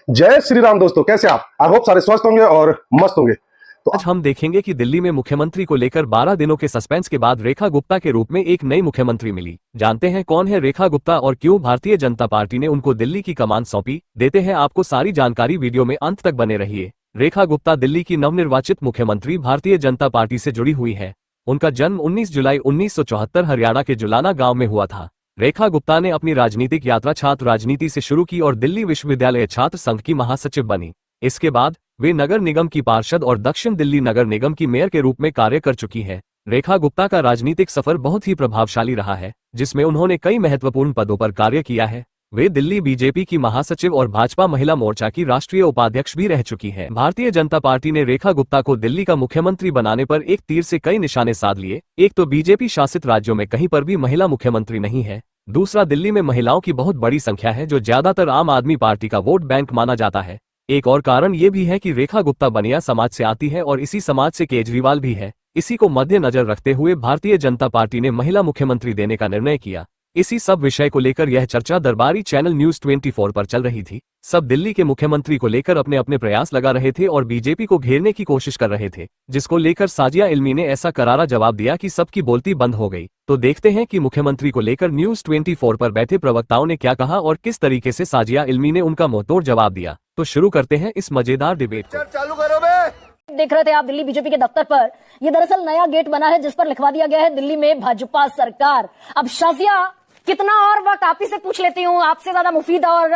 जय श्री राम दोस्तों, कैसे आप? आई होप सारे स्वस्थ होंगे और मस्त होंगे। तो आज हम देखेंगे कि दिल्ली में मुख्यमंत्री को लेकर 12 दिनों के सस्पेंस के बाद रेखा गुप्ता के रूप में एक नई मुख्यमंत्री मिली। जानते हैं कौन है रेखा गुप्ता और क्यों भारतीय जनता पार्टी ने उनको दिल्ली की कमान सौंपी। देते हैं आपको सारी जानकारी, वीडियो में अंत तक बने रहिए। रेखा गुप्ता दिल्ली की नवनिर्वाचित मुख्यमंत्री भारतीय जनता पार्टी से जुड़ी हुई है। उनका जन्म 19 जुलाई 1974 हरियाणा के जुलाना गांव में हुआ था। रेखा गुप्ता ने अपनी राजनीतिक यात्रा छात्र राजनीति से शुरू की और दिल्ली विश्वविद्यालय छात्र संघ की महासचिव बनी। इसके बाद वे नगर निगम की पार्षद और दक्षिण दिल्ली नगर निगम की मेयर के रूप में कार्य कर चुकी है। रेखा गुप्ता का राजनीतिक सफर बहुत ही प्रभावशाली रहा है, जिसमें उन्होंने कई महत्वपूर्ण पदों पर कार्य किया है। वे दिल्ली बीजेपी की महासचिव और भाजपा महिला मोर्चा की राष्ट्रीय उपाध्यक्ष भी रह चुकी हैं। भारतीय जनता पार्टी ने रेखा गुप्ता को दिल्ली का मुख्यमंत्री बनाने पर एक तीर से कई निशाने साध लिए। एक तो बीजेपी शासित राज्यों में कहीं पर भी महिला मुख्यमंत्री नहीं है। दूसरा, दिल्ली में महिलाओं की बहुत बड़ी संख्या है, जो ज्यादातर आम आदमी पार्टी का वोट बैंक माना जाता है। एक और कारण ये भी है कि रेखा गुप्ता बनिया समाज से आती है और इसी समाज से केजरीवाल भी है। इसी को मद्देनजर रखते हुए भारतीय जनता पार्टी ने महिला मुख्यमंत्री देने का निर्णय किया। इसी सब विषय को लेकर यह चर्चा दरबारी चैनल न्यूज 24 पर चल रही थी। सब दिल्ली के मुख्यमंत्री को लेकर अपने अपने प्रयास लगा रहे थे और बीजेपी को घेरने की कोशिश कर रहे थे, जिसको लेकर साजिया इल्मी ने ऐसा करारा जवाब दिया कि सबकी बोलती बंद हो गई। तो देखते हैं कि मुख्यमंत्री को लेकर न्यूज 24 पर बैठे प्रवक्ताओं ने क्या कहा और किस तरीके से साजिया इल्मी ने उनका मुंहतोड़ जवाब दिया। तो शुरू करते हैं इस मजेदार डिबेट को। चालू करो बे। देख रहे थे आप दिल्ली बीजेपी के दफ्तर पर। यह दरअसल नया गेट बना है जिस पर लिखवा दिया गया है दिल्ली में भाजपा सरकार। अब शाजिया, कितना और वक्त आप ही से पूछ लेती हूँ, आपसे ज्यादा मुफीद और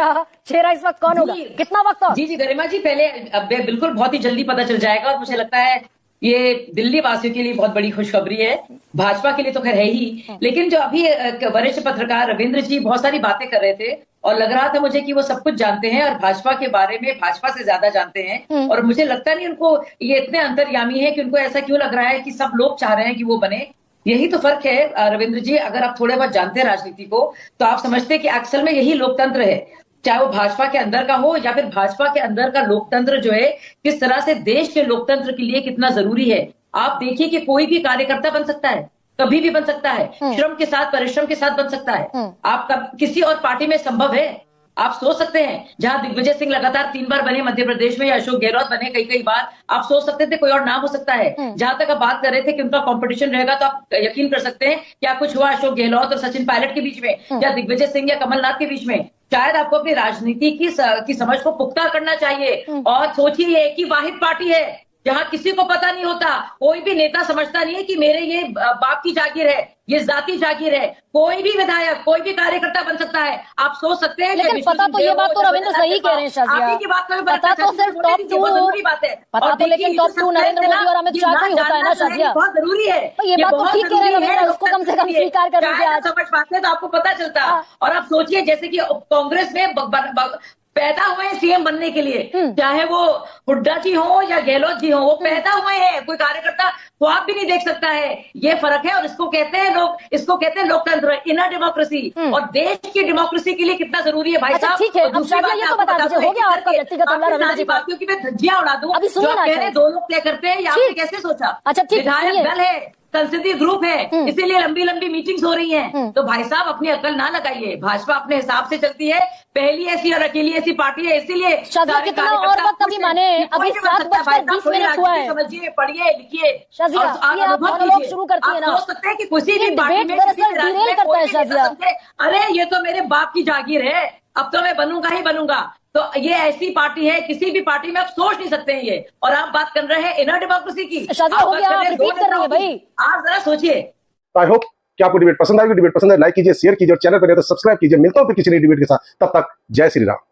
चेहरा इस वक्त कौन होगा? कितना वक्त और? जी गरिमा जी, पहले अब बिल्कुल बहुत ही जल्दी पता चल जाएगा और मुझे लगता है ये दिल्ली वासियों के लिए बहुत बड़ी खुशखबरी है। भाजपा के लिए तो खैर है ही, लेकिन जो अभी वरिष्ठ पत्रकार रविंद्र जी बहुत सारी बातें कर रहे थे और लग रहा था मुझे कि वो सब कुछ जानते हैं और भाजपा के बारे में भाजपा से ज्यादा जानते हैं। और मुझे लगता नहीं उनको ये इतने अंतर्यामी है कि उनको ऐसा क्यों लग रहा है कि सब लोग चाह रहे हैं कि वो बने। यही तो फर्क है रविंद्र जी। अगर आप थोड़े बहुत जानते हैं राजनीति को तो आप समझते हैं कि असल में यही लोकतंत्र है, चाहे वो भाजपा के अंदर का हो या फिर भाजपा के अंदर का लोकतंत्र जो है किस तरह से देश के लोकतंत्र के लिए कितना जरूरी है। आप देखिए कि कोई भी कार्यकर्ता बन सकता है, कभी भी बन सकता है, श्रम के साथ परिश्रम के साथ बन सकता है। आप किसी और पार्टी में संभव है? आप सोच सकते हैं जहां दिग्विजय सिंह लगातार 3 बार बने मध्य प्रदेश में या अशोक गहलोत बने कई बार, आप सोच सकते थे कोई और नाम हो सकता है। जहां तक आप बात कर रहे थे कि उनका कंपटीशन रहेगा, तो आप यकीन कर सकते हैं क्या कुछ हुआ अशोक गहलोत और सचिन पायलट के बीच में या दिग्विजय सिंह या कमलनाथ के बीच में। शायद आपको अपनी राजनीति की समझ को पुख्ता करना चाहिए और सोचिए एक ही वाहिद पार्टी है जहां किसी को पता नहीं होता, कोई भी नेता समझता नहीं है कि मेरे ये बाप की जागीर है, ये जाति जागीर है। कोई भी विधायक, कोई भी कार्यकर्ता बन सकता है। आप सोच सकते हैं। लेकिन पता तो ये बात तो रविंद्र सही कह रहे हैं शाजिया, की बात पता तो सिर्फ टॉप 2 जरूरी बात है। पता तो लेकिन टॉप 2 नरेंद्र मोदी और अमित शाह का ही होता है ना शाजिया। बहुत जरूरी है। तो ये बात तो ठीक कह रहे हैं रविंद्र, उसको कम से कम स्वीकार कर लीजिए। आज समझ पाते तो आपको पता चलता। और आप सोचिए जैसे कि कांग्रेस में पैदा हुए हैं सीएम बनने के लिए, चाहे वो हुड्डा जी हो या गहलोत जी हो, वो पैदा हुए हैं। कोई कार्यकर्ता ख्वाब भी नहीं देख सकता है। ये फर्क है और इसको कहते हैं लोकतंत्र, इनर डेमोक्रेसी। और देश की डेमोक्रेसी के लिए कितना जरूरी है भाई साहब। ठीक है, अब शाजिया ये तो बता दीजिए, हो गया आपका व्यक्तिगत हमला रविंद्र जी पर। बातियों की मैं धज्जियां उड़ा दूं। अभी सुनिए ना, 2 लोग तय करते हैं, आपने कैसे सोचा? अच्छा ठीक है, विधायक दल है, संसदीय ग्रुप है, इसीलिए लंबी लंबी मीटिंग्स हो रही हैं। तो भाई साहब अपनी अकल ना लगाइए। भाजपा अपने हिसाब से चलती है, पहली ऐसी और अकेली ऐसी पार्टी है, इसीलिए कितना और वक्त अभी माने, अभी 7:20 हुआ है। समझिए, पढ़िए, लिखिए। आप मोनोलॉग शुरू करती है ना, सोच सकते हैं कि किसी भी डिबेट दरअसल डिरेल करता है शाजिया। अरे ये तो मेरे बाप की जागीर है, अब तो मैं बनूंगा ही बनूंगा। तो ये ऐसी पार्टी है, किसी भी पार्टी में आप सोच नहीं सकते हैं ये। और आप बात कर रहे हैं इनर डेमोक्रेसी की। हो गया, आप रिपीट कर रही है भाई। आप जरा सोचिए। आई होप कि आपको डिबेट पसंद आएगी। डिबेट पसंद है लाइक कीजिए, शेयर कीजिए और चैनल पर नहीं तो सब्सक्राइब कीजिए। मिलता हूं फिर किसी नई डिबेट के साथ, तब तक जय श्री राम।